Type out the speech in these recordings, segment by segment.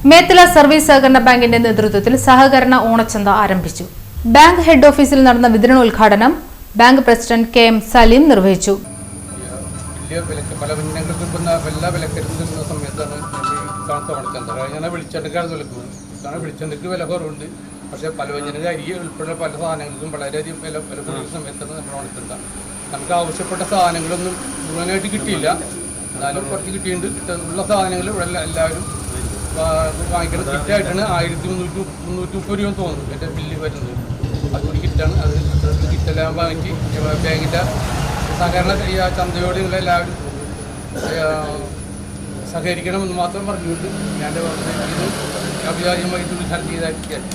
Methala service സഹകരണ ബാങ്കിന്റെ നേതൃത്വത്തിൽ സഹകരണ ഓണച്ചന്ത ആരംഭിച്ചു. ബാങ്ക് ഹെഡ് ഓഫീസിൽ നടന്ന വിതരണോദ്ഘാടനം bank president K M Salim നിർവഹിച്ചു. പക്ഷേ പലവ്യഞ്ജന അരി ഉൾപ്പെടെ പല സാധനങ്ങൾക്കും വളരെയധികം വില കൂടിയ സമയത്താണ് നമ്മൾ ഓണച്ചന്ത. നമുക്ക് ആവശ്യപ്പെട്ട സാധനങ്ങളൊന്നും മുഴുവനായിട്ട് കിട്ടിയില്ല, എന്നാലും കുറച്ച് കിട്ടിയിട്ടുണ്ട്. ഉള്ള സാധനങ്ങൾ ഇവിടെ എല്ലാവരും വാങ്ങിക്കണം. കിറ്റായിട്ടാണ് 1330 രൂപ തോന്നുന്നു എൻ്റെ ബില്ല് വരുന്നത്. അതുകൂടി കിറ്റാണ്. അത് കിറ്റെല്ലാം വാങ്ങിച്ച് ബാങ്കിൻ്റെ സഹകരണ ചന്തയോട് നിങ്ങളെല്ലാവരും സഹകരിക്കണമെന്ന് മാത്രം പറഞ്ഞുകൊണ്ട് ഞാൻ ഇത് അഭിവാദ്യമായിട്ട് ഉദ്ഘാടനം ചെയ്തായിരിക്കും.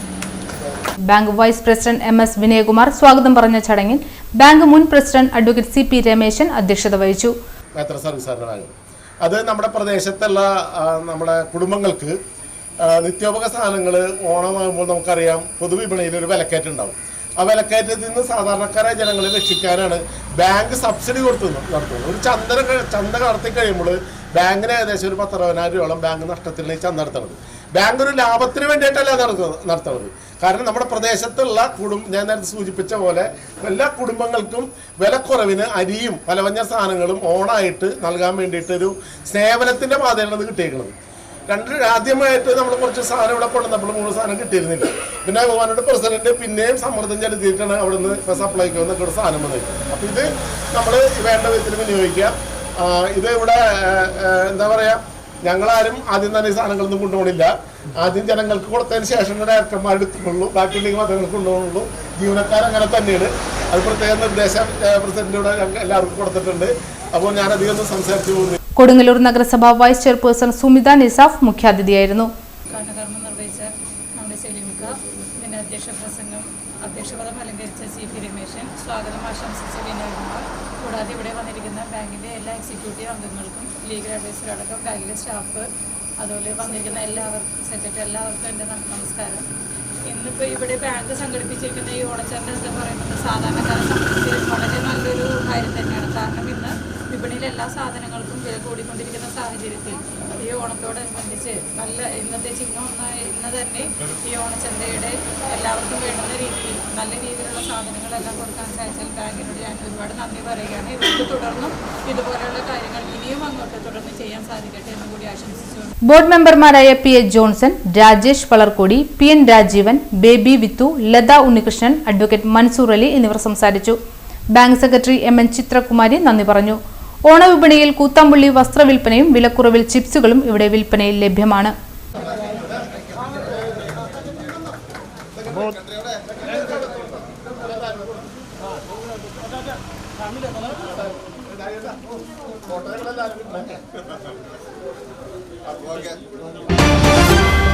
Bank vice president M S Vinayakumar സ്വാഗതം പറഞ്ഞ ചടങ്ങിൽ ബാങ്ക് മുൻ president advocate C P Rameshan അധ്യക്ഷത വഹിച്ചു. അത് നമ്മുടെ പ്രദേശത്തുള്ള നമ്മുടെ കുടുംബങ്ങൾക്ക് നിത്യോപക സാധനങ്ങൾ ഓണമാകുമ്പോൾ നമുക്കറിയാം പൊതുവിപണിയിൽ ഒരു വിലക്കയറ്റുണ്ടാവും. ആ വിലക്കയറ്റത്തിൽ നിന്ന് സാധാരണക്കാരായ ജനങ്ങളെ രക്ഷിക്കാനാണ് ബാങ്ക് സബ്സിഡി നടത്തുന്നത്. ഒരു ചന്ത നടത്തി കഴിയുമ്പോൾ ബാങ്കിന് ഏകദേശം ഒരു 10,000 രൂപയോളം ബാങ്ക് നഷ്ടത്തിലാണ് ഈ ചന്ത നടത്തുന്നത്. ബാങ്ക് ഒരു ലാഭത്തിന് വേണ്ടിയിട്ടല്ല നടത്തുന്നത്. കാരണം നമ്മുടെ പ്രദേശത്തുള്ള ഞാൻ നേരത്തെ സൂചിപ്പിച്ച പോലെ എല്ലാ കുടുംബങ്ങൾക്കും വിലക്കുറവിന് അരിയും പലവ്യഞ്ജന സാധനങ്ങളും ഓണായിട്ട് നൽകാൻ വേണ്ടിയിട്ട് ഒരു സേവനത്തിന്റെ പാതയാണ് ഇത് കിട്ടിയിരിക്കുന്നത്. ആദ്യമായിട്ട് നമ്മൾ കുറച്ച് സാധനം ഇവിടെ കൊണ്ടുവന്നപ്പോൾ 3 സാധനം കിട്ടിയിരുന്നില്ല. പിന്നെ ബഹുമാനോട് പ്രസിഡന്റ് പിന്നെയും സമ്മർദ്ദം ചെലുത്തിയിട്ടാണ് അവിടെ നിന്ന് ഇപ്പോൾ സപ്ലൈക്ക് വന്നൊക്കെ ഒരു സാധനം വന്നത്. അപ്പോൾ ഇത് നമ്മൾ വേണ്ട വിധത്തിൽ വിനിയോഗിക്കുക. ഇത് ഇവിടെ എന്താ പറയുക, ഞങ്ങളാരും ആദ്യം തന്നെ ഈ സാധനങ്ങളൊന്നും കൊണ്ടുപോകണില്ല. ആദ്യം ജനങ്ങൾക്ക് കൊടുത്തതിന് ശേഷം ഡയറക്ടർമാർ എടുക്കുന്നുള്ളൂ, ബാക്കിയുണ്ടെങ്കിൽ മതങ്ങൾക്ക് കൊണ്ടുപോകുന്നുള്ളൂ. ജീവനക്കാരങ്ങനെ തന്നെയാണ്. അത് പ്രത്യേക നിർദ്ദേശം പ്രസിഡന്റിലൂടെ എല്ലാവർക്കും കൊടുത്തിട്ടുണ്ട്. അപ്പോൾ ഞാൻ അധികം സംസാരിച്ചു പോകുന്നു. കൊടുങ്ങല്ലൂർ നഗരസഭ വൈസ് ചെയർപേഴ്സൺ സുമിത നിസാഫ് മുഖ്യാതിഥിയായിരുന്നു. അധ്യക്ഷപദം അലങ്കരിച്ച സി പി രമേശൻ, സ്വാഗതം ആശംസിച്ച വിനയകുമാർ, കൂടാതെ ഇവിടെ വന്നിരിക്കുന്ന ബാങ്കിൻ്റെ എല്ലാ എക്സിക്യൂട്ടീവ് അംഗങ്ങൾക്കും ലീഗൽ അഡ്വൈസറടക്കം ബാങ്കിലെ സ്റ്റാഫ്, അതുപോലെ വന്നിരിക്കുന്ന സെക്രട്ടറി എല്ലാവർക്കും എൻ്റെ നമസ്കാരം. ഇന്നിപ്പോൾ ഇവിടെ ബാങ്ക് സംഘടിപ്പിച്ചിരിക്കുന്ന ഈ ഓണച്ചന്ത എന്ന് പറയുന്നത് സാധാരണക്കാരെ സംബന്ധിച്ച് വളരെ നല്ലൊരു കാര്യം തന്നെയാണ്. കാരണം ഇന്ന് വിപണിയിലെ എല്ലാ സാധനങ്ങൾക്കും വില കൂടിക്കൊണ്ടിരിക്കുന്ന സാഹചര്യത്തിൽ ഈ ഓണത്തോടനുബന്ധിച്ച് ഇന്നത്തെ ചിഹ്നം ഇന്ന് തന്നെ ഈ ഓണച്ചന്തയുടെ എല്ലാവർക്കും വേണ്ടുന്ന രീതിയിൽ നല്ല രീതിയിലുള്ള സാധനങ്ങളെല്ലാം കൊടുക്കാൻ സാധിച്ചാൽ ബാങ്കിനോട് ഞാൻ ഒരുപാട് നന്ദി പറയുകയാണ്. ഇവർക്ക് തുടർന്നും ഇതുപോലെയുള്ള കാര്യങ്ങൾ ഇനിയും അങ്ങോട്ട് തുടർന്ന് ചെയ്യാൻ സാധിക്കട്ടെ എന്ന് കൂടി ആശംസിച്ചു. ബോർഡ് മെമ്പർമാരായ P A Johnson, Rajesh Valarkodi, P N Rajeevan, Baby Vithu, Latha Unnikrishnan, advocate Mansoor Ali എന്നിവർ സംസാരിച്ചു. Bank secretary M N Chithrakumari നന്ദി പറഞ്ഞു. ഓണവിപണിയിൽ കൂത്താമ്പുള്ളി വസ്ത്രവിൽപ്പനയും വിലക്കുറവിൽ ചിപ്സുകളും ഇവിടെ വിൽപ്പനയിൽ ലഭ്യമാണ്. Okay.